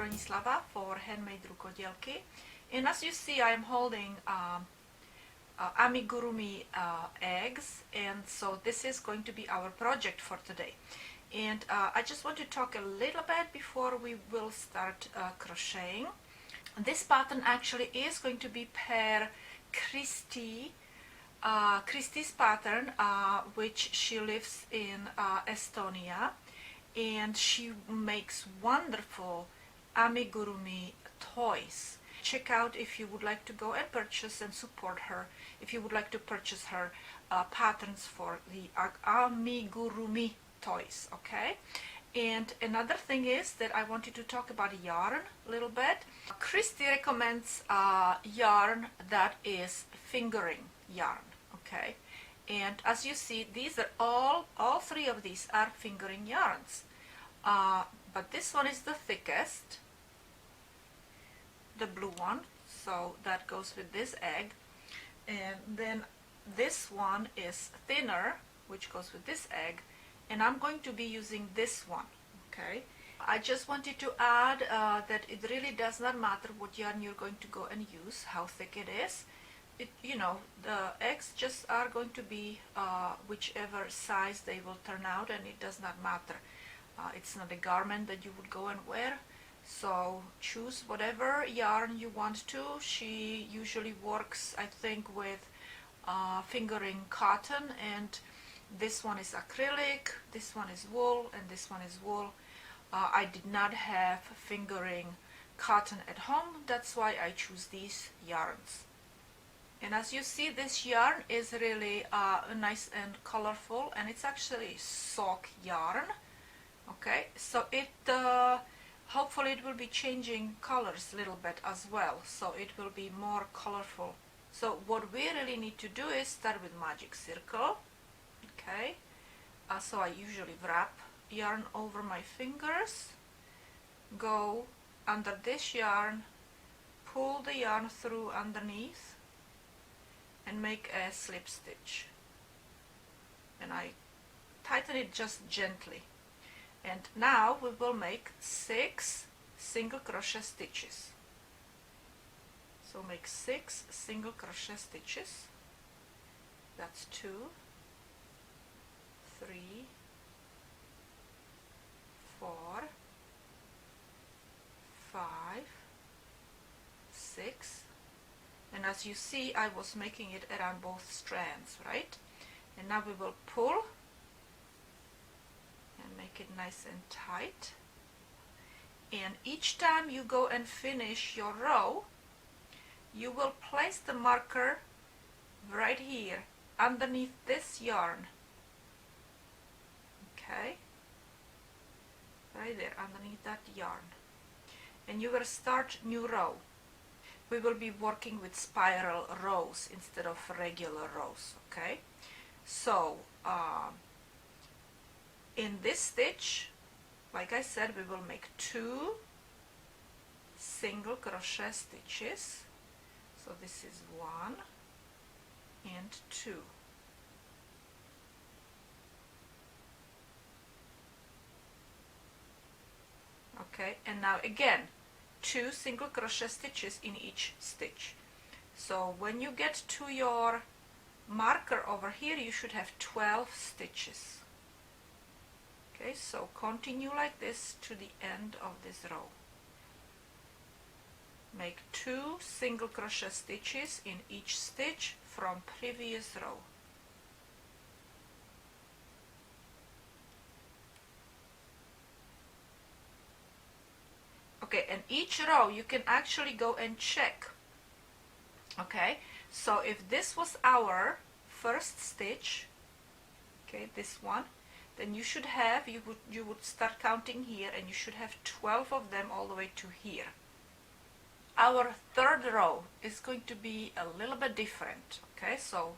Bronislava for HandMadeRukodelky, and as you see I am holding Amigurumi eggs, and so this is going to be our project for today. And I just want to talk a little bit before we will start crocheting. This pattern actually is going to be per Kristi, Kristi's pattern, which she lives in Estonia, and she makes wonderful amigurumi toys. Check out if you would like to go and purchase and support her, if you would like to purchase her patterns for the amigurumi toys, okay? And another thing is that I wanted to talk about yarn a little bit. Kristi recommends yarn that is fingering yarn, okay? And as you see, these are all three of these are fingering yarns. But this one is the thickest, the blue one, so that goes with this egg. And then this one is thinner, which goes with this egg. And I'm going to be using this one, okay? I just wanted to add that it really does not matter what yarn you're going to go and use, how thick it is. You know, the eggs just are going to be whichever size they will turn out, and it does not matter. It's not a garment that you would go and wear, so choose whatever yarn you want to. She usually works, I think, with fingering cotton, and this one is acrylic, this one is wool, and this one is wool. I did not have fingering cotton at home, that's why I choose these yarns. And as you see, this yarn is really nice and colorful, and it's actually sock yarn, okay? So it hopefully it will be changing colors a little bit as well, so it will be more colorful. So what we really need to do is start with magic circle. Okay, so I usually wrap yarn over my fingers, go under this yarn, pull the yarn through underneath, and make a slip stitch. And I tighten it just gently. And now we will make 6 single crochet stitches. So make 6 single crochet stitches. That's 2, 3, 4, 5, 6, and as you see I was making it around both strands, right? And now we will pull and make it nice and tight, and each time you go and finish your row you will place the marker right here underneath this yarn. Okay, right there underneath that yarn, and you will start new row. We will be working with spiral rows instead of regular rows, okay? So in this stitch, like I said, we will make 2 single crochet stitches. So this is 1 and 2. Okay, and now again 2 single crochet stitches in each stitch. So when you get to your marker over here you should have 12 stitches. Okay, so continue like this to the end of this row. Make 2 single crochet stitches in each stitch from previous row. Okay, and each row you can actually go and check. Okay, so if this was our first stitch, okay, this one, then you should have, you would start counting here, and you should have 12 of them all the way to here. Our third row is going to be a little bit different. Okay, so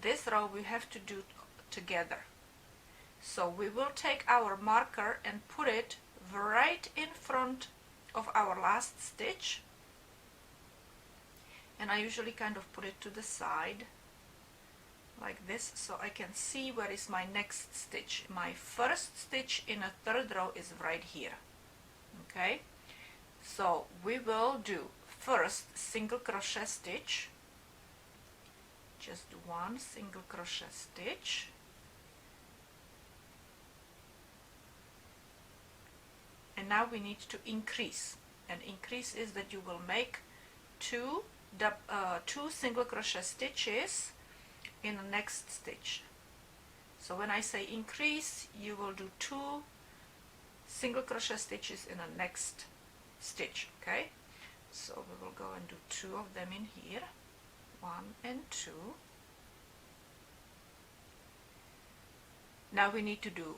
this row we have to do together. So we will take our marker and put it right in front of our last stitch, and I usually kind of put it to the side like this so I can see where is my next stitch. My first stitch in a third row is right here. Okay, So we will do first single crochet stitch, just one single crochet stitch, and now we need to increase, and increase is that you will make two single crochet stitches in the next stitch. So when I say increase, you will do 2 single crochet stitches in the next stitch. Okay, so we will go and do 2 of them in here, 1 and 2. Now we need to do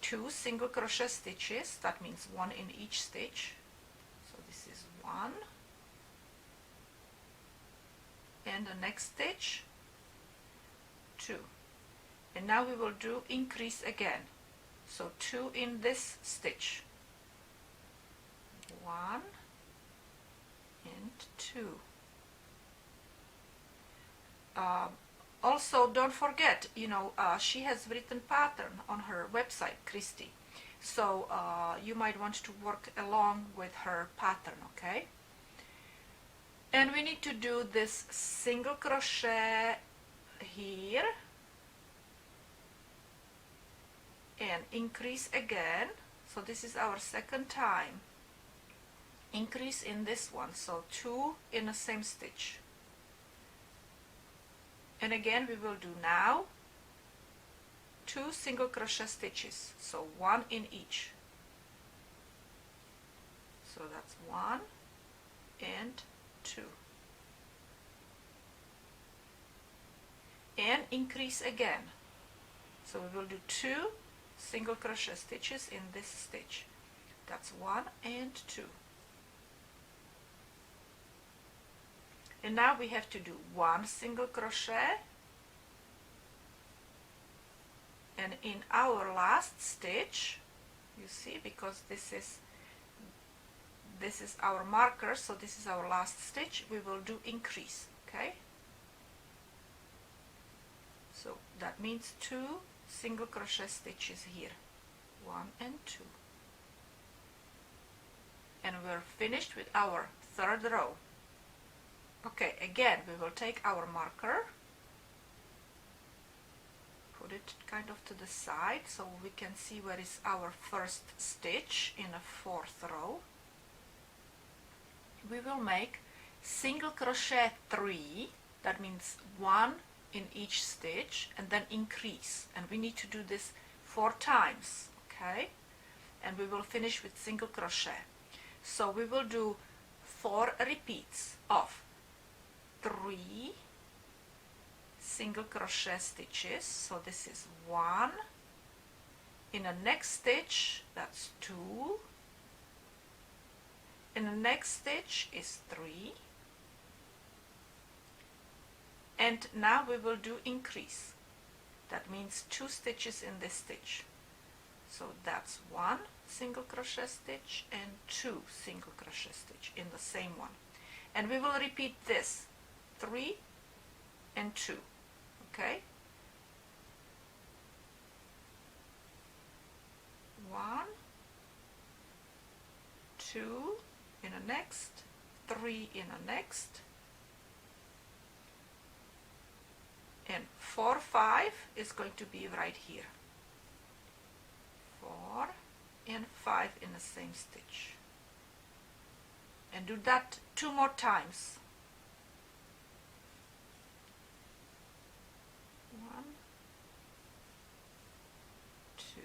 2 single crochet stitches, that means 1 in each stitch. So this is 1, and the next stitch 2, and now we will do increase again, so 2 in this stitch, 1 and 2. Also, don't forget, she has written pattern on her website, Kristi, so you might want to work along with her pattern. Okay, and we need to do this single crochet here and increase again. So this is our second time. Increase in this one, so 2 in the same stitch. And again we will do now 2 single crochet stitches, so 1 in each. So that's 1 and 2. And increase again. So we will do 2 single crochet stitches in this stitch. That's 1 and 2. And now we have to do 1 single crochet, and in our last stitch, you see, because this is our marker, so this is our last stitch, we will do increase. Okay, so that means 2 single crochet stitches here, 1 and 2, and we're finished with our third row. Okay, again we will take our marker, put it kind of to the side so we can see where is our first stitch in the 4th row. We will make single crochet 3, that means 1 in each stitch, and then increase, and we need to do this 4 times. Okay, and we will finish with single crochet. So we will do 4 repeats of 3 single crochet stitches, so this is 1, in the next stitch that's 2, in the next stitch is 3, and now we will do increase, that means 2 stitches in this stitch, so that's 1 single crochet stitch and 2 single crochet stitch in the same one, and we will repeat this 3 and 2. Okay, 1, 2 in the next, 3 in the next, and 4, 5 is going to be right here, 4 and 5 in the same stitch, and do that 2 more times. 1, 2,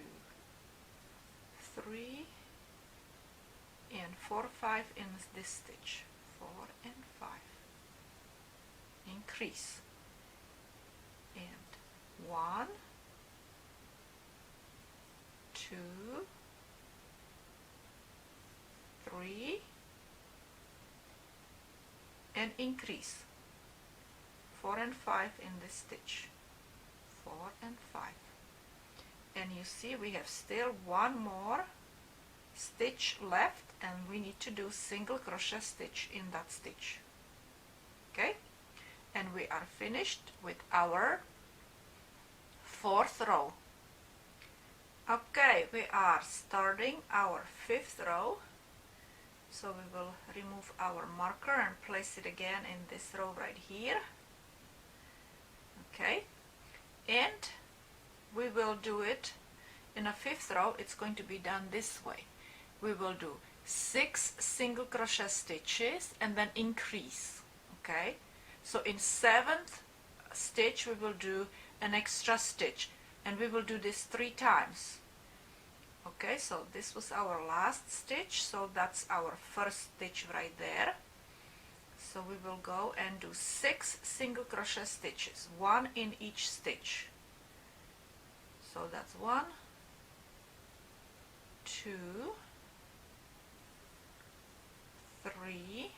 3, and 4, 5 in this stitch, 4 and 5. Increase, and 1, 2, 3, and increase, 4 and 5 in this stitch, 4 and 5, and you see we have still 1 more stitch left, and we need to do single crochet stitch in that stitch. Okay, and we are finished with our 4th row. Okay, we are starting our 5th row, So we will remove our marker and place it again in this row right here. Okay, and we will do it in a fifth row. It's going to be done this way. We will do 6 single crochet stitches and then increase. Okay, so in 7th stitch we will do an extra stitch, and we will do this 3 times. Okay, so this was our last stitch, so that's our first stitch right there. So we will go and do 6 single crochet stitches, 1 in each stitch. So that's 1, 2, 3,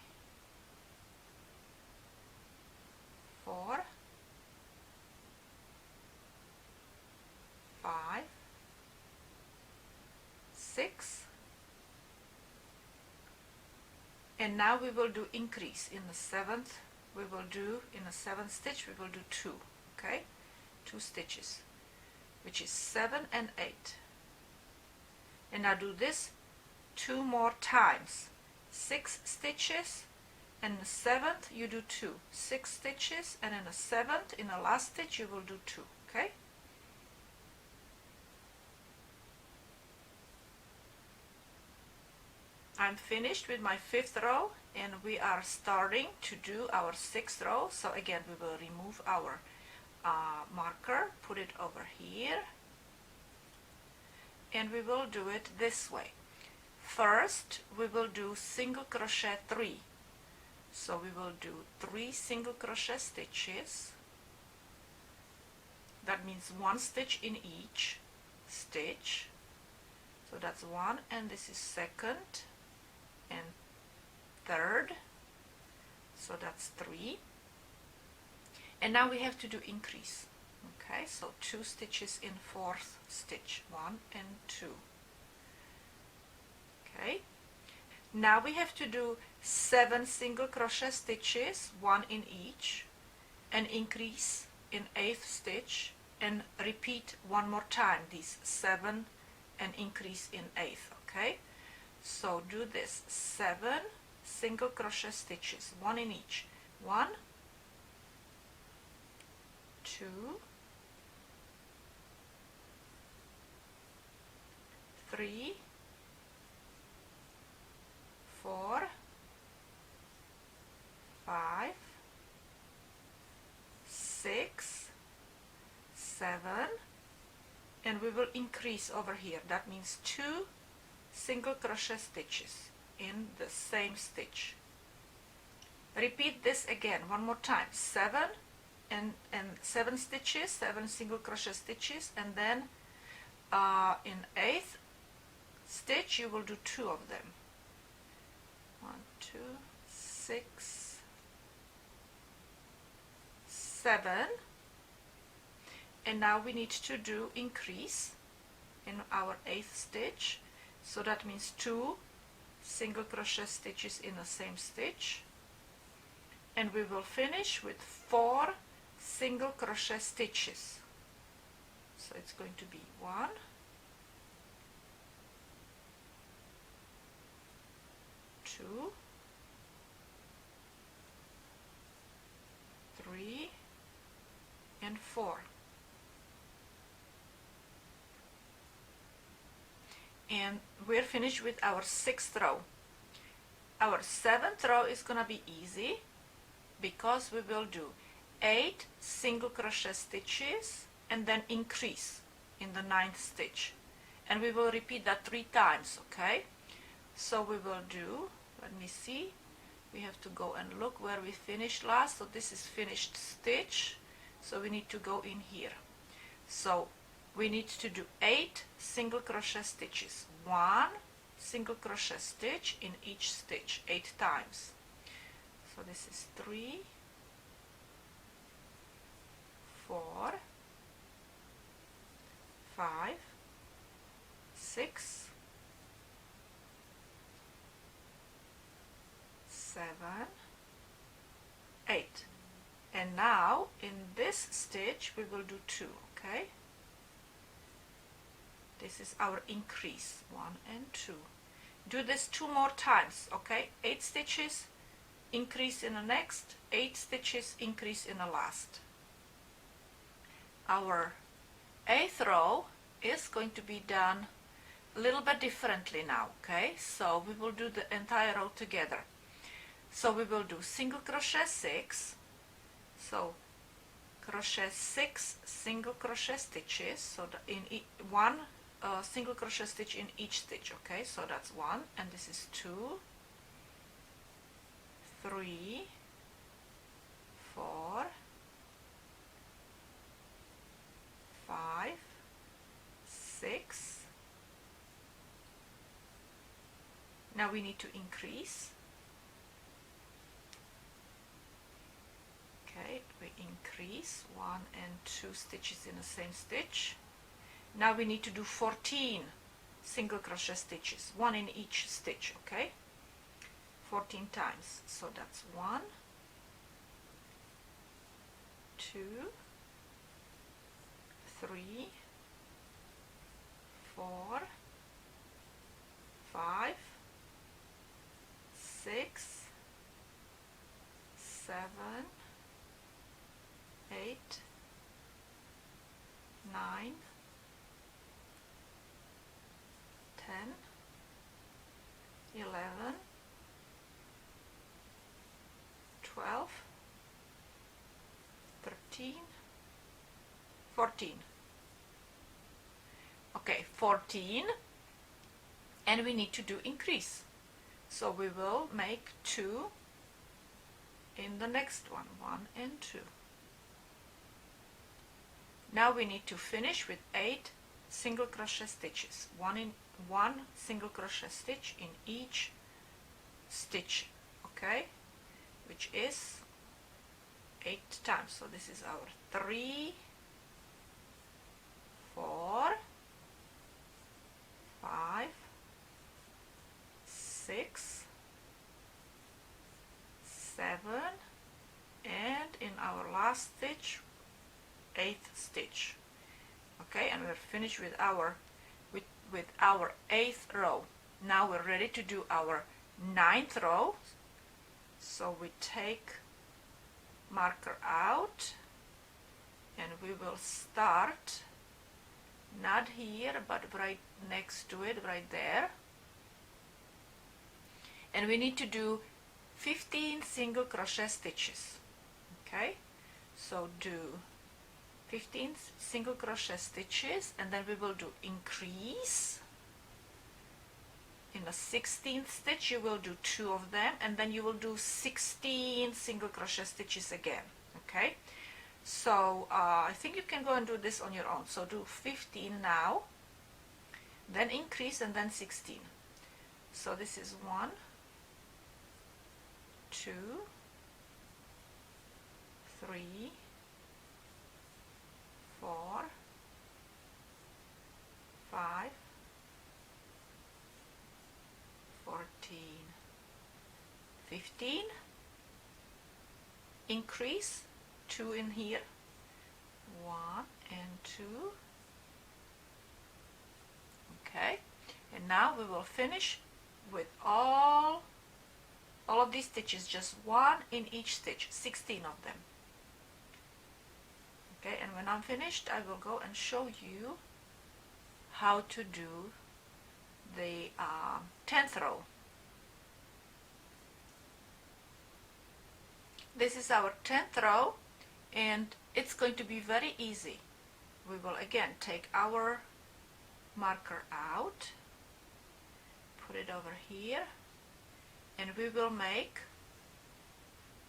4, 5, 6, and now we will do increase. In the 7th we will do, in the 7th stitch we will do 2, okay, 2 stitches, which is 7 and 8. And now do this 2 more times, 6 stitches, and in the 7th you do 2, 6 stitches, and in the 7th, in the last stitch, you will do 2, okay? I'm finished with my 5th row, and we are starting to do our 6th row. So again, we will remove our marker, put it over here, and we will do it this way. First, we will do single crochet 3. So we will do 3 single crochet stitches. That means 1 stitch in each stitch. So that's 1, and this is 2nd and 3rd. So that's 3. And now we have to do increase. Okay, so 2 stitches in 4th stitch, 1 and 2. Okay, now we have to do 7 single crochet stitches, 1 in each, and increase in 8th stitch, and repeat 1 more time these 7 and increase in 8th. Okay, so do this 7 single crochet stitches, 1 in each, 1, 2, 3, 4, 5, 6, 7, and we will increase over here. That means 2 single crochet stitches in the same stitch. Repeat this again 1 more time. 7 and 7 stitches, 7 single crochet stitches, and then in 8th stitch you will do 2 of them. 1, 2, 6, 7, and now we need to do increase in our 8th stitch. So that means 2 single crochet stitches in the same stitch, and we will finish with 4 single crochet stitches. So it's going to be 1, 2, 3, and 4. And we're finished with our 6th row. Our 7th row is gonna be easy because we will do 8 single crochet stitches and then increase in the 9th stitch, and we will repeat that 3 times. Okay, so we will do, let me see, we have to go and look where we finished last. So this is finished stitch, so we need to go in here. So we need to do 8 single crochet stitches, 1 single crochet stitch in each stitch, 8 times. So this is 3, 4, 5, 6, 7, 8. And now in this stitch we will do 2. Okay, this is our increase, 1 and 2. do this 2 more times, okay? 8 stitches, increase in the next, 8 stitches, increase in the last. Our 8th row is going to be done a little bit differently now, okay? So we will do the entire row together. So we will do single crochet 6, so crochet 6 single crochet stitches, so in one single crochet stitch in each stitch, okay? So that's 1, and this is 2, 3, 4, 5, 6. Now we need to increase. Okay, we increase 1 and 2 stitches in the same stitch. Now we need to do 14 single crochet stitches, 1 in each stitch, okay? 14 times. So that's 1, 2, 3, 4, 5, 6, 7, 8, 9, 10, 11, 12, 13, 14. Okay, 14, and we need to do increase. So we will make 2 in the next one, 1 and 2. Now we need to finish with 8 single crochet stitches, one single crochet stitch in each stitch, okay, which is 8 times. So this is our 3, 4, 5, 6, 7, and in our last stitch, 8th stitch. Okay, and we're finished with our 8th row. Now we're ready to do our 9th row. So we take marker out and we will start not here but right next to it, right there, and we need to do 15 single crochet stitches. Okay, so do 15 single crochet stitches, and then we will do increase. In the 16th stitch you will do 2 of them, and then you will do 16 single crochet stitches again. Okay, so I think you can go and do this on your own. So do 15 now, then increase, and then 16. So this is 1, 2, 3, 4, 5, 14, 15, increase 2 in here, 1 and 2. Okay, and now we will finish with all of these stitches, just 1 in each stitch, 16 of them. Okay, and when I'm finished I will go and show you how to do the 10th row. This is our 10th row, and it's going to be very easy. We will again take our marker out, put it over here, and we will make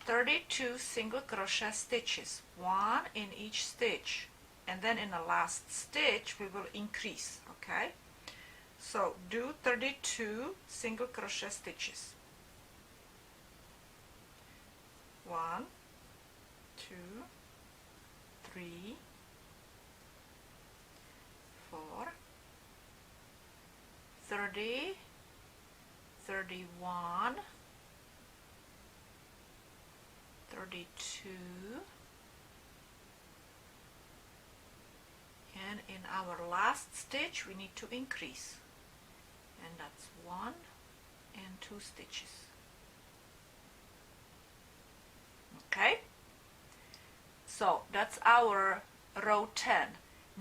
32 single crochet stitches, 1 in each stitch, and then in the last stitch we will increase. Okay, so do 32 single crochet stitches. 1, 2, 3, 4, 30, 31, 32, and in our last stitch we need to increase, and that's 1, and 2 stitches. Okay, so that's our row 10.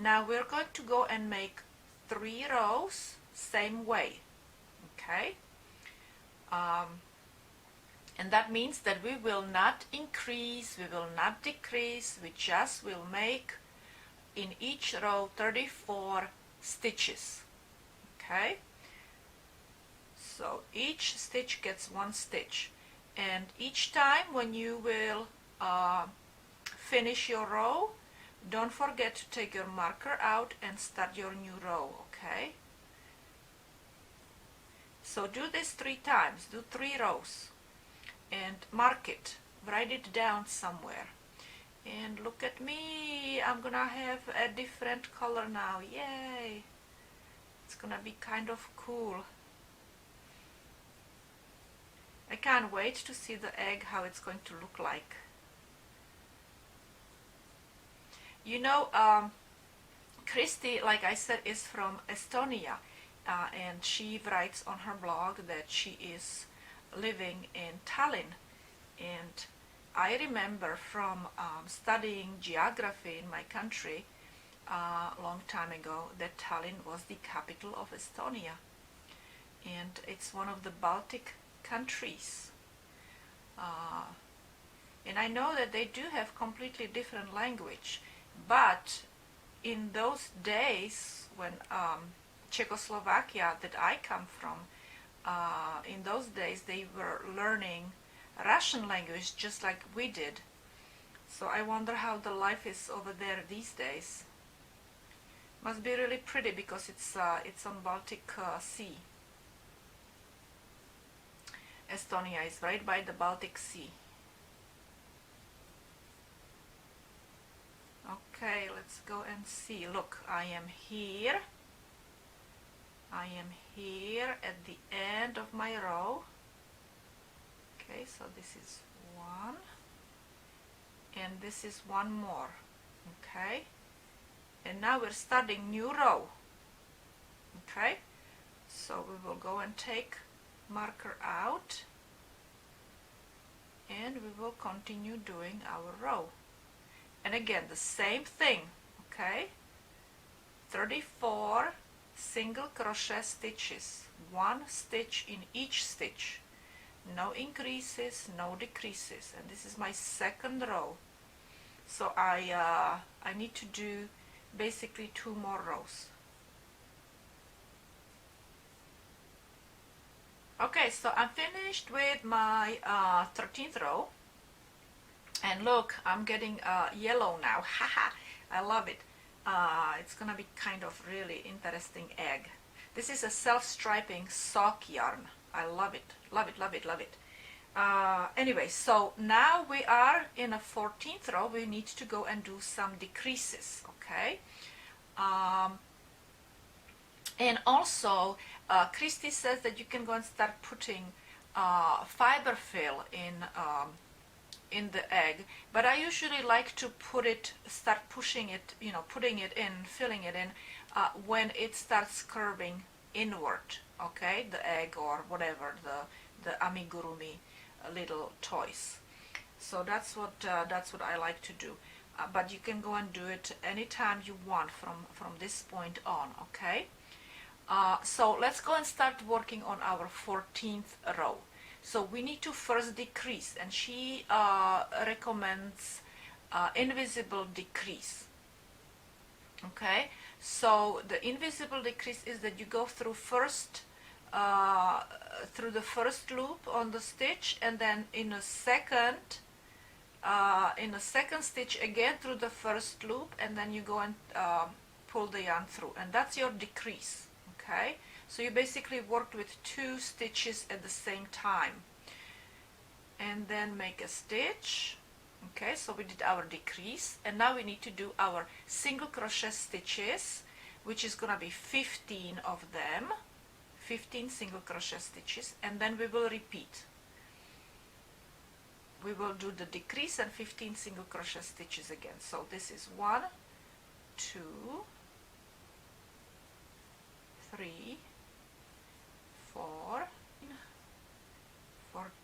Now we're going to go and make 3 rows same way. Okay, and that means that we will not increase, we will not decrease, we just will make in each row 34 stitches. Okay, so each stitch gets 1 stitch, and each time when you will finish your row, don't forget to take your marker out and start your new row. Okay, so do this 3 times, do 3 rows and mark it, write it down somewhere. And look at me, I'm gonna have a different color now. Yay, it's gonna be kind of cool. I can't wait to see the egg, how it's going to look like. You know, Kristi, like I said, is from Estonia, and she writes on her blog that she is living in Tallinn. And I remember from studying geography in my country a long time ago that Tallinn was the capital of Estonia, and it's one of the Baltic countries. And I know that they do have completely different language, but in those days when Czechoslovakia that I come from, in those days they were learning Russian language just like we did. So I wonder how the life is over there these days. Must be really pretty because it's on Baltic Sea. Estonia is right by the Baltic Sea. Okay, let's go and see. Look, I am here. I am here at the end of my row. Okay, so this is 1, and this is 1 more. Okay, and now we're starting new row. Okay, so we will go and take marker out, and we will continue doing our row. And again, the same thing. Okay, 34 single crochet stitches, 1 stitch in each stitch. No increases, no decreases, and this is my second row. So I need to do basically 2 more rows. Okay, so I'm finished with my 13th row, and look, I'm getting yellow now. Haha, I love it. It's gonna be kind of really interesting egg. This is a self-striping sock yarn. I love it, love it, love it, love it. Anyway, so now we are in a 14th row. We need to go and do some decreases. Okay, and also Kristi says that you can go and start putting fiber fill in the egg, but I usually like to start pushing it, you know, putting it in, filling it in when it starts curving inward. Okay, the egg or whatever, the Amigurumi little toys. So that's what I like to do. But you can go and do it anytime you want from this point on. Okay. So let's go and start working on our 14th row. So we need to first decrease, and she recommends invisible decrease. Okay, so the invisible decrease is that you go through through the first loop on the stitch, and then in a second stitch again through the first loop, and then you go and pull the yarn through, and that's your decrease. Okay, so you basically worked with 2 stitches at the same time, and then make a stitch. Okay, so we did our decrease, and now we need to do our single crochet stitches, which is gonna be 15 of them, 15 single crochet stitches, and then we will repeat. We will do the decrease and 15 single crochet stitches again. So this is 1, 2, 3, 4,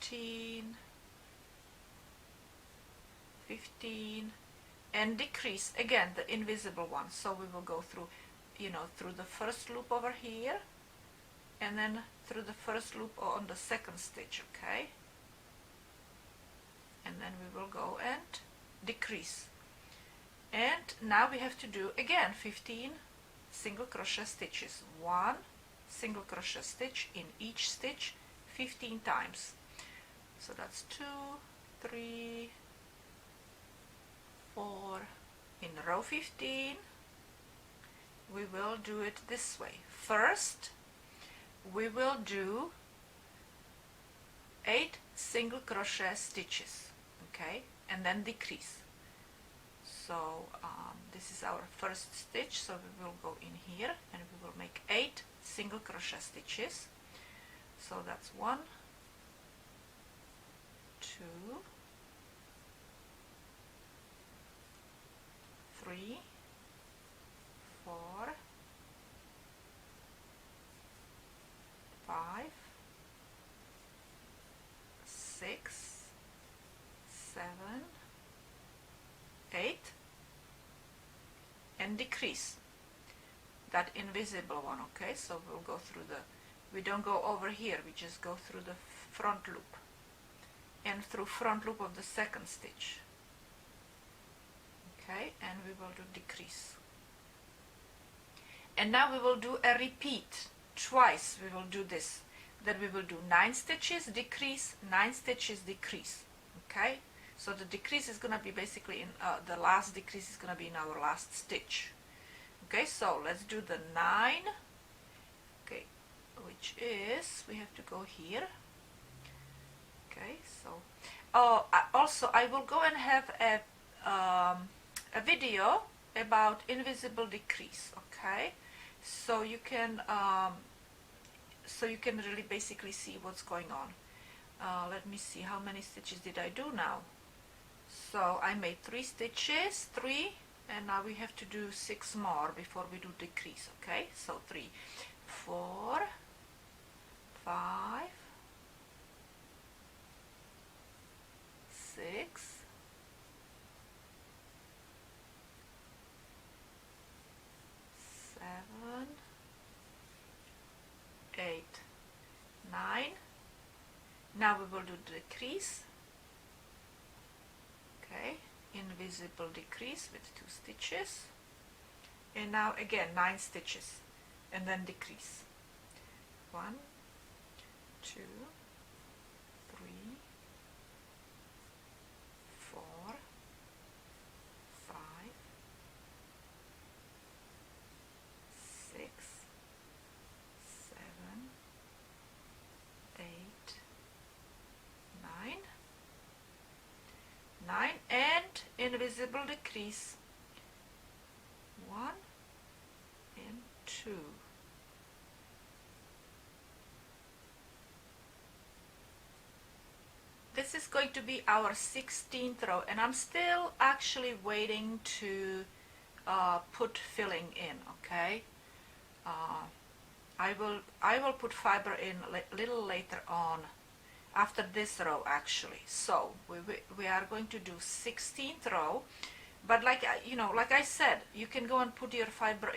14, 15, and decrease again the invisible one. So we will go through, you know, through the first loop over here, and then through the first loop on the second stitch, okay? And then we will go and decrease. And now we have to do again 15 single crochet stitches. 1 single crochet stitch in each stitch 15 times. So that's 2, 3, 4. In row 15 we will do it this way. First we will do 8 single crochet stitches, okay, and then decrease. So this is our first stitch, so we will go in here and we will make 8 single crochet stitches. So that's 1, 2, 3, 4, 5, 6, 7, 8, and decrease that invisible one, okay? So we'll go through we don't go over here, we just go through the front loop and through front loop of the second stitch, okay? And we will do decrease. And now we will do a repeat twice. We will do this. Then we will do 9 stitches, decrease, 9 stitches, decrease, okay? So the decrease is going to be basically in the last decrease is going to be in our last stitch. Okay, so let's do the 9, okay, which is, we have to go here. Okay, so also I will go and have a video about invisible decrease, okay? So you can really basically see what's going on. Let me see, how many stitches did I do now? So I made 3 stitches, 3, and now we have to do 6 more before we do decrease, okay? So 3, 4, 5, 6, 7, 8, 9. Now we will do decrease. Okay, invisible decrease with 2 stitches, and now again 9 stitches, and then decrease. 1, 2, 3, 4, 5, 6, 7, 8, 9. 9 and invisible decrease. 1 and 2. This is going to be our 16th row, and I'm still actually waiting to put filling in, okay? I will put fiber in a little later on, after this row actually. So we are going to do 16th row, but like you know, like I said, you can go and put your fiber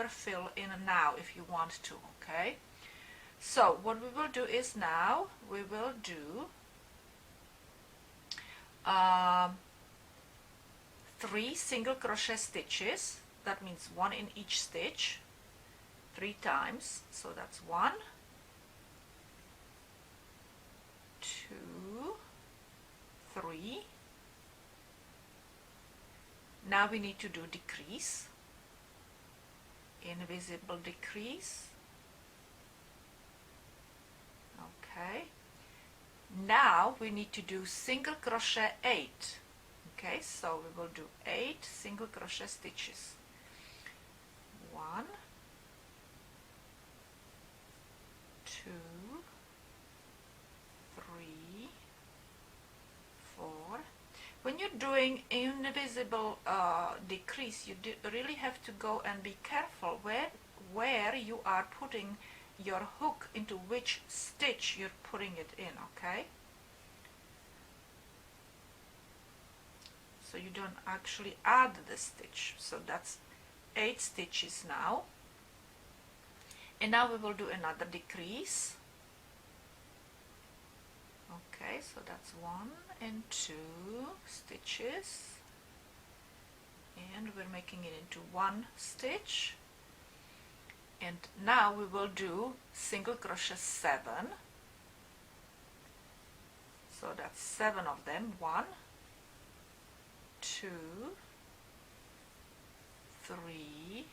fill in now if you want to, okay? So what we will do is now we will do 3 single crochet stitches. That means 1 in each stitch 3 times. So that's 1, 2, 3. Now we need to do decrease, invisible decrease. Okay, now we need to do single crochet 8. Okay, so we will do 8 single crochet stitches. 1, 2, 3, 4. When you're doing invisible decrease, you really have to go and be careful where you are putting your hook into which stitch you're putting it in, okay? So you don't actually add the stitch. So that's 8 stitches now. And now we will do another decrease. Okay, so that's 1 and 2 stitches. And we're making it into 1 stitch. And now we will do single crochet 7. So that's 7 of them. 1, 2, 3,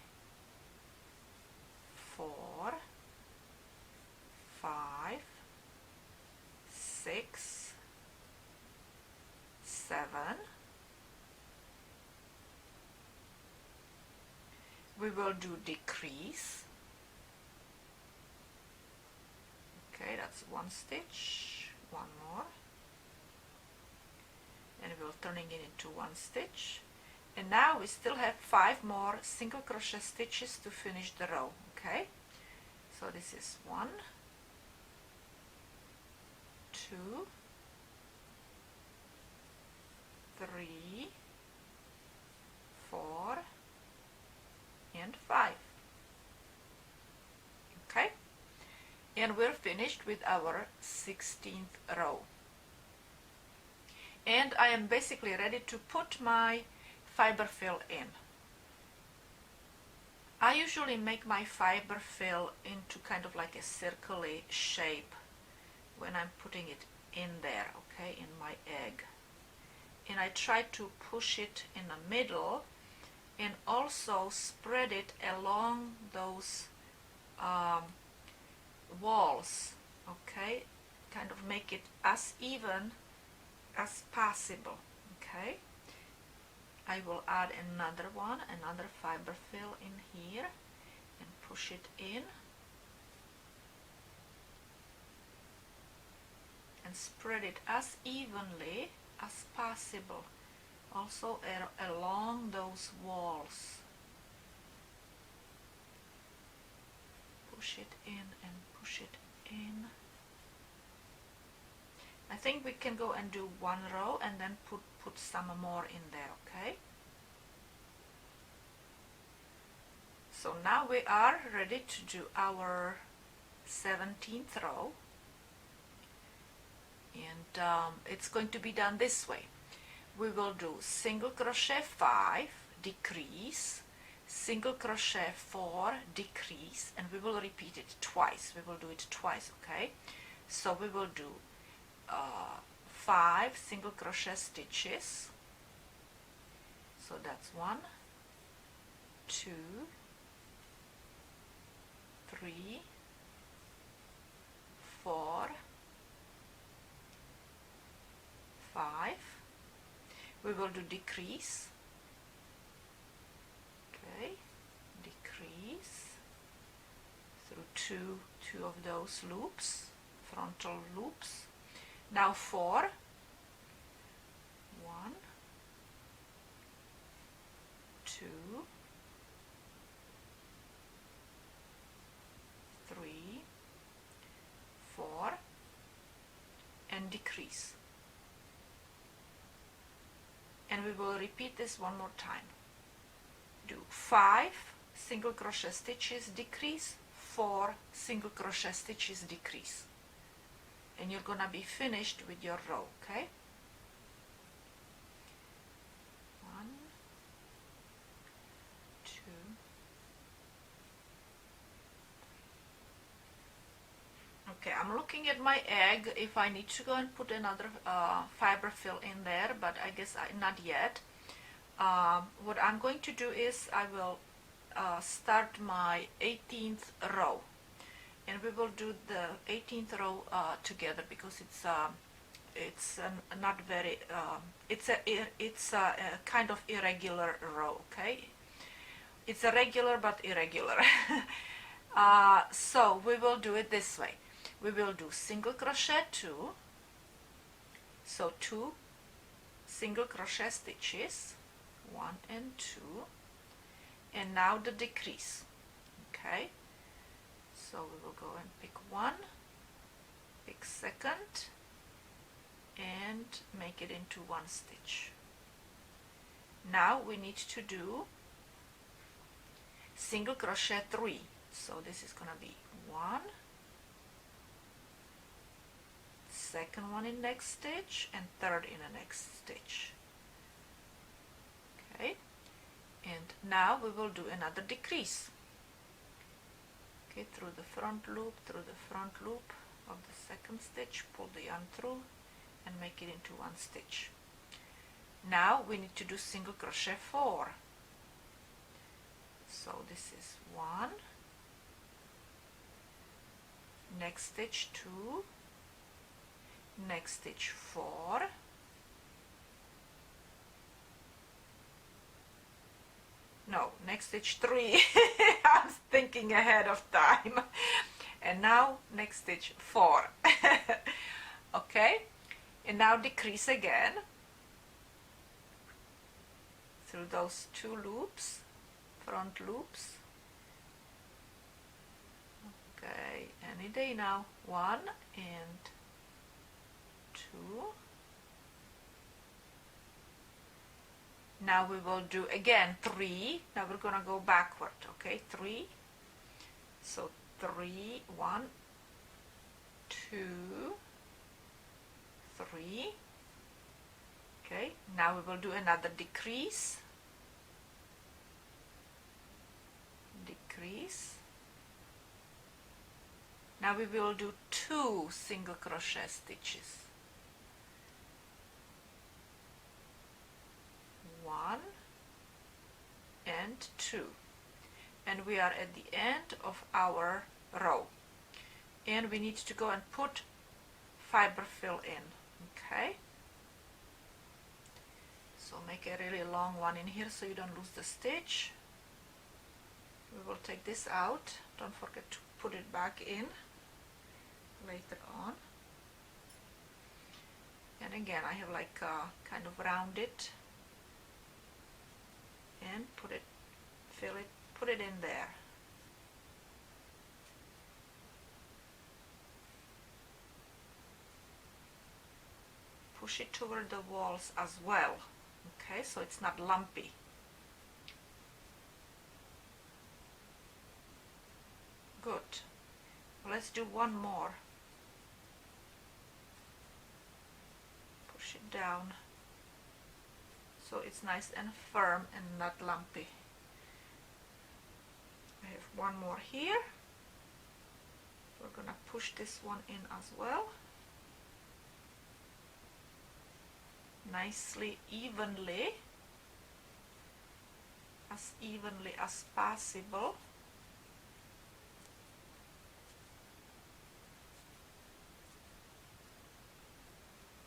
4, 5, 6, 7. We will do decrease. Okay, that's 1 stitch, 1 more, and we'll turning it into 1 stitch. And now we still have 5 more single crochet stitches to finish the row. Okay, so this is 1, 2, 3, 4, and 5. Okay, and we're finished with our 16th row. And I am basically ready to put my fiber fill in. I usually make my fiber fill into kind of like a circular shape when I'm putting it in there, okay, in my egg. And I try to push it in the middle and also spread it along those walls, okay, kind of make it as even as possible. Okay, I will add another one, another fiber fill in here and push it in and spread it as evenly as possible, also along those walls. Push it in and push it in. I think we can go and do 1 row and then put some more in there, okay? So now we are ready to do our 17th row, and it's going to be done this way. We will do single crochet 5, decrease, single crochet 4, decrease, and we will repeat it twice. We will do it twice, okay? So we will do 5 single crochet stitches. So that's 1, 2, 3, 4, 5. We will do decrease. Okay, decrease through two of those loops, frontal loops. Now 4, 1, 2, 3, 4, and decrease. And we will repeat this one more time. Do 5 single crochet stitches, decrease, 4 single crochet stitches, decrease. And you're gonna be finished with your row, okay? 1, 2, okay, I'm looking at my egg if I need to go and put another fiber fill in there, but I guess not yet. What I'm going to do is I will start my 18th row, and we will do the 18th row together, because it's not very it's a kind of irregular row, okay? It's a regular but irregular. So we will do it this way. We will do single crochet 2, so 2 single crochet stitches, 1 and 2, and now the decrease. Okay, So we will go and pick one, pick second, and make it into one stitch. Now we need to do single crochet 3. So this is gonna be 1, second one in next stitch, and third in the next stitch. Okay, and now we will do another decrease. Okay, through the front loop of the second stitch, pull the yarn through and make it into one stitch. Now we need to do single crochet 4. So this is 1, next stitch 2, next stitch 4, no, next stitch 3. I'm thinking ahead of time. And now next stitch 4. Okay, and now decrease again through those 2 loops, front loops. Okay, any day now. 1 and 2. Now we will do again 3. Now we're gonna go backward. Okay, 3. So 3, 1, 2, 3. Okay, now we will do another decrease. Decrease. Now we will do 2 single crochet stitches. 1 and 2, and we are at the end of our row, and we need to go and put fiber fill in. Okay, so make a really long one in here so you don't lose the stitch. We will take this out, don't forget to put it back in later on. And again, I have like kind of round it and put it, fill it, put it in there. Push it toward the walls as well, okay, so it's not lumpy. Good. Let's do one more. Push it down so it's nice and firm and not lumpy. I have one more here. We're gonna push this one in as well. Nicely, evenly as possible.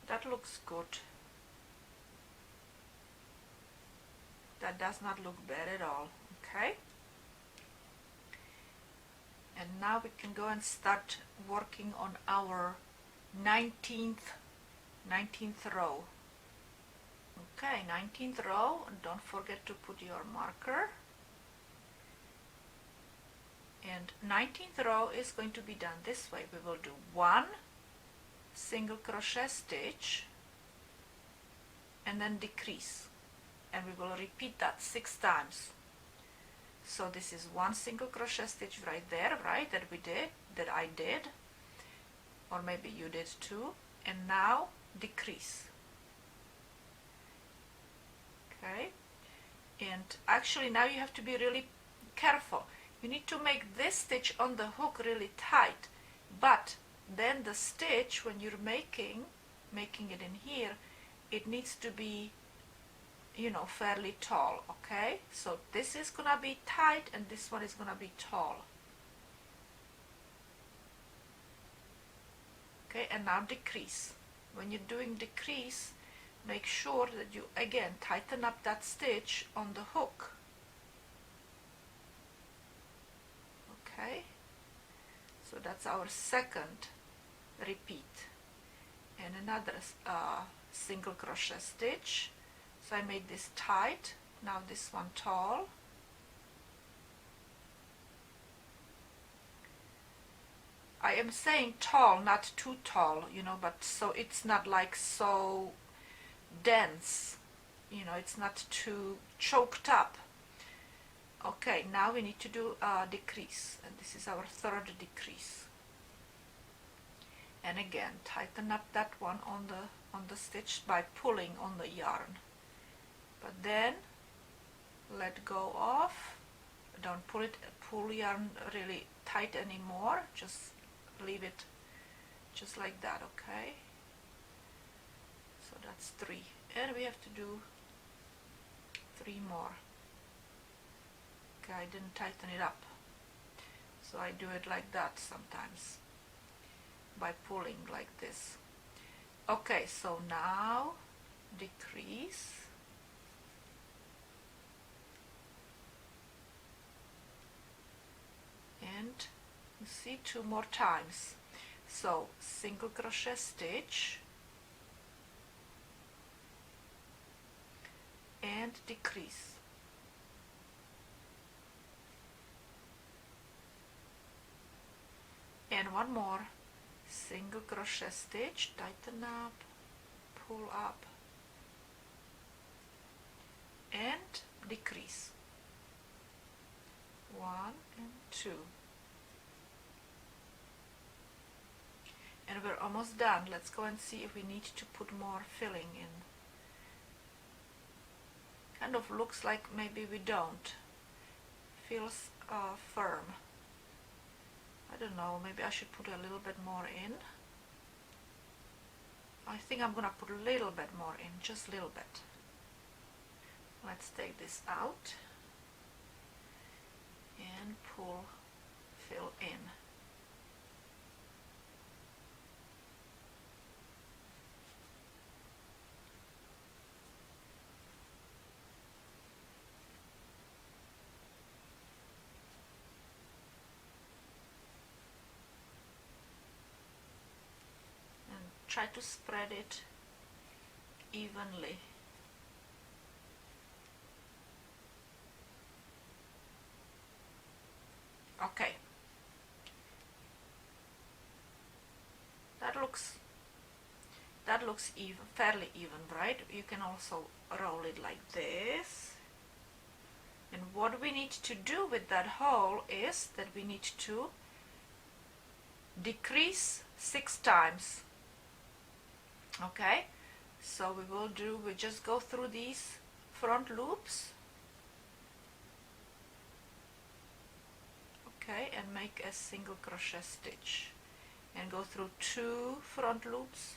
That looks good. That does not look bad at all. Okay, and now we can go and start working on our 19th row. Okay, 19th row, and don't forget to put your marker. And 19th row is going to be done this way. We will do 1 single crochet stitch and then decrease, and we will repeat that 6 times. So this is 1 single crochet stitch right there, right, that I did, or maybe you did too. And now decrease. Okay, and actually now you have to be really careful. You need to make this stitch on the hook really tight, but then the stitch, when you're making it in here, it needs to be, you know, fairly tall. Okay, so this is gonna be tight and this one is gonna be tall. Okay, and now decrease. When you're doing decrease, make sure that you again tighten up that stitch on the hook. Okay, so that's our second repeat, and another single crochet stitch. So I made this tight, now this one tall. I am saying tall, not too tall, you know, but so it's not like so dense, you know, it's not too choked up. Okay, now we need to do a decrease, and this is our third decrease. And again, tighten up that one on the stitch by pulling on the yarn, but then let go of. Don't pull yarn really tight anymore, just leave it just like that. Okay, so that's 3, and we have to do 3 more. Okay, I didn't tighten it up, so I do it like that sometimes by pulling like this. Okay, so now decrease, and you see 2 more times. So single crochet stitch and decrease, and 1 more single crochet stitch, tighten up, pull up, and decrease. 1 and 2, and we're almost done. Let's go and see if we need to put more filling in. Kind of looks like maybe we don't. Feels firm. I don't know, maybe I should put a little bit more in. I think I'm gonna put a little bit more in, just a little bit. Let's take this out and fill in. Try to spread it evenly. Okay. That looks even, fairly even, right? You can also roll it like this. And what we need to do with that hole is that we need to decrease 6 times. Okay, so we just go through these front loops, okay, and make a single crochet stitch, and go through 2 front loops,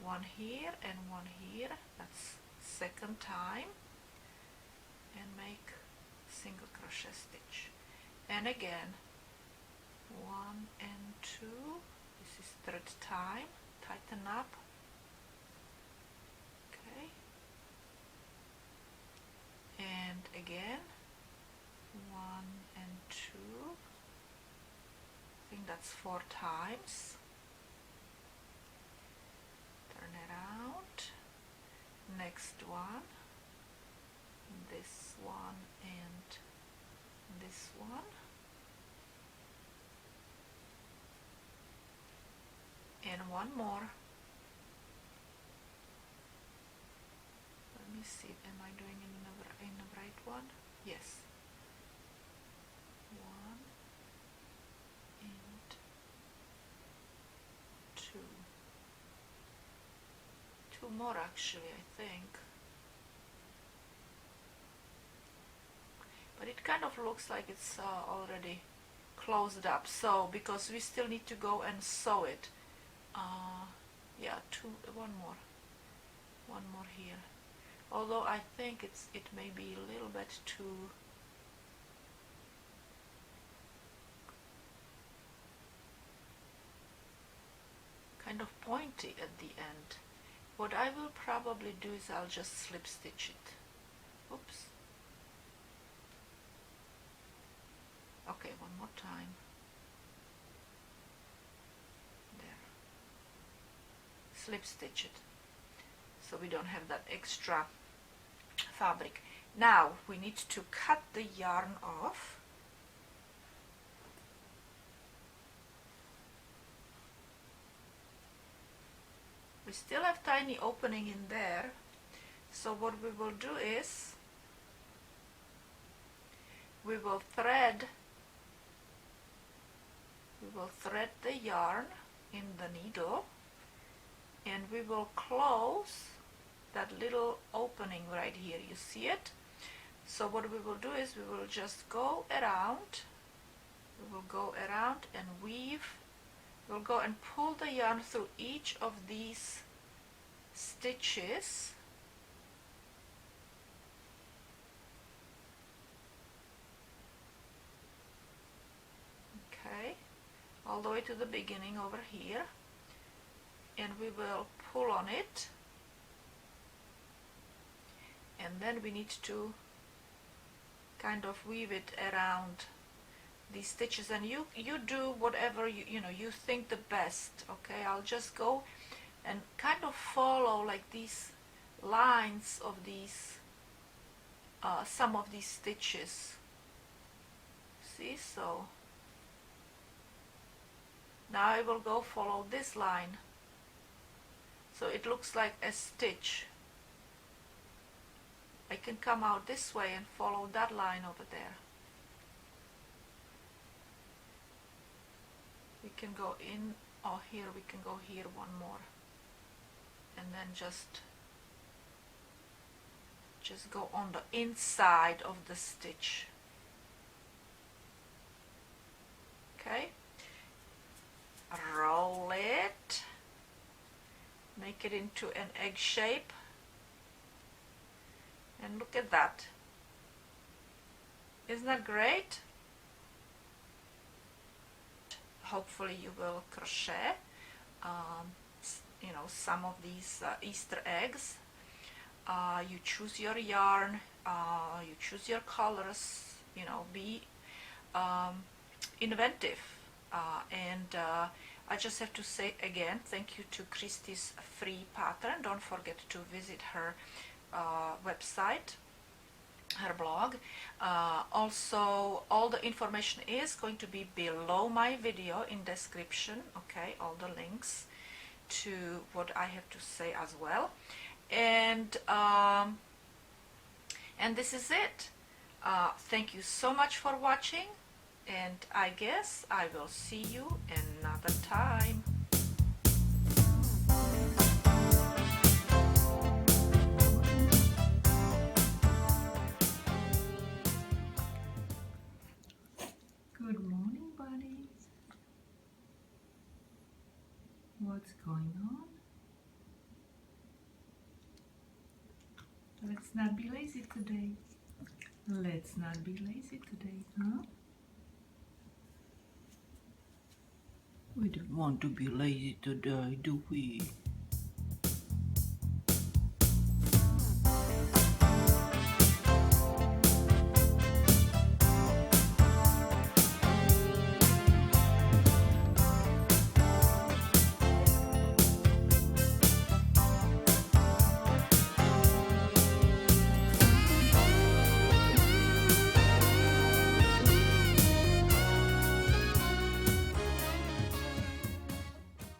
1 here and 1 here, that's 2nd time, and make single crochet stitch, and again 1 and 2, this is 3rd time, tighten up. And again 1 and 2, I think that's 4 times. Turn around, next one, this one and this one, and 1 more. Let me see, am I doing in the right one? Yes. 1 and 2. 2 more actually, I think. But it kind of looks like it's already closed up. So because we still need to go and sew it. Yeah, 1 more here. Although I think it may be a little bit too kind of pointy at the end. What I will probably do is I'll just slip stitch it. Oops. Okay, 1 more time. There. Slip stitch it, so we don't have that extra fabric. Now we need to cut the yarn off. We still have tiny opening in there. So what we will do is we will thread the yarn in the needle, and we will close that little opening right here. You see it? So what we will do is we will just go around. We will go around and weave. We'll go and pull the yarn through each of these stitches. Okay, all the way to the beginning over here, and we will pull on it, and then we need to kind of weave it around these stitches, and you do whatever you think the best. Okay, I'll just go and kind of follow like these lines of these some of these stitches. See, so now I will go follow this line, so it looks like a stitch. I can come out this way and follow that line over there. We can go in, or here we can go here one more, and then just go on the inside of the stitch. Okay, roll it, make it into an egg shape, and look at that. Isn't that great? Hopefully you will crochet some of these Easter eggs. You choose your yarn, you choose your colors, be inventive, and I just have to say again thank you to Kristi's free pattern. Don't forget to visit her website, her blog. Also, all the information is going to be below my video in description. Okay, all the links to what I have to say as well, and this is it. Thank you so much for watching, and I guess I will see you another time. Good morning, buddies. What's going on? Let's not be lazy today. Let's not be lazy today, huh? We don't want to be lazy today, do we?